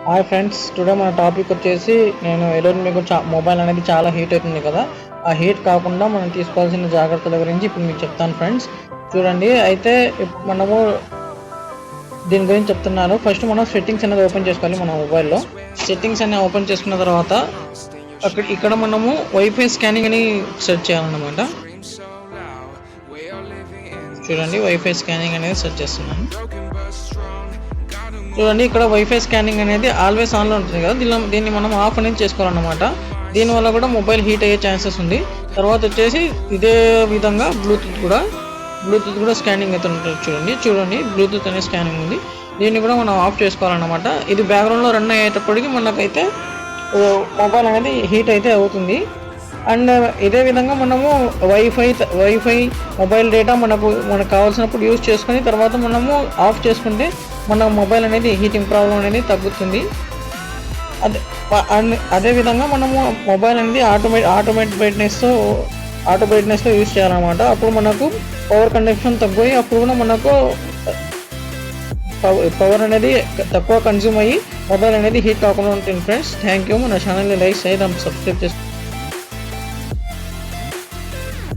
Hi friends, today మన topic వచ్చేసి నేను ఈరోజు మీకు మొబైల్ అనేది చాలా హీట్ అవుతుంది కదా. ఆ హీట్ కాకుండా మనం తీసుకోవాల్సిన జాగ్రత్తల గురించి ఇప్పుడు మీకు చెప్తాను ఫ్రెండ్స్. చూడండి, అయితే మనము దీని గురించి చెప్తున్నాను. ఫస్ట్ మనం సెట్టింగ్స్ అనేది ఓపెన్ చేసుకోవాలి. మన మొబైల్లో సెట్టింగ్స్ అనేది ఓపెన్ చేసుకున్న తర్వాత ఇక్కడ మనము వైఫై స్కానింగ్ అని సెర్చ్ చేయాలన్నమాట. చూడండి, వైఫై స్కానింగ్ అనేది సెర్చ్ చేస్తున్నాను. చూడండి, ఇక్కడ వైఫై స్కానింగ్ అనేది ఆల్వేస్ ఆన్లో ఉంటుంది కదా. దీన్ని మనం ఆఫ్ అనేది చేసుకోవాలన్నమాట. దీనివల్ల కూడా మొబైల్ హీట్ అయ్యే ఛాన్సెస్ ఉంది. తర్వాత వచ్చేసి ఇదే విధంగా బ్లూటూత్ కూడా స్కానింగ్ అయితే ఉంటుంది. చూడండి బ్లూటూత్ అనే స్కానింగ్ ఉంది. దీన్ని కూడా మనం ఆఫ్ చేసుకోవాలన్నమాట. ఇది బ్యాక్గ్రౌండ్లో రన్ అయ్యేటప్పటికి మనకైతే మొబైల్ అనేది హీట్ అయితే అవుతుంది. అండ్ ఇదే విధంగా మనము వైఫై మొబైల్ డేటా మనకు కావాల్సినప్పుడు యూజ్ చేసుకొని తర్వాత మనము ఆఫ్ చేసుకుంటే మన మొబైల్ అనేది హీటింగ్ ప్రాబ్లం అనేది తగ్గుతుంది. అదేవిధంగా మనము మొబైల్ అనేది ఆటోమేటిక్ బ్రైట్నెస్తో యూజ్ చేయాలన్నమాట. అప్పుడు మనకు పవర్ కంజంప్షన్ తగ్గిపోయి అప్పుడు కూడా మనకు పవర్ అనేది తక్కువ కన్జ్యూమ్ అయ్యి మొబైల్ అనేది హీట్ కాకుండా ఉంటుంది ఫ్రెండ్స్. Thank you. మన ఛానల్ని లైక్ షేర్ అండ్ సబ్స్క్రైబ్ చేసుకోండి.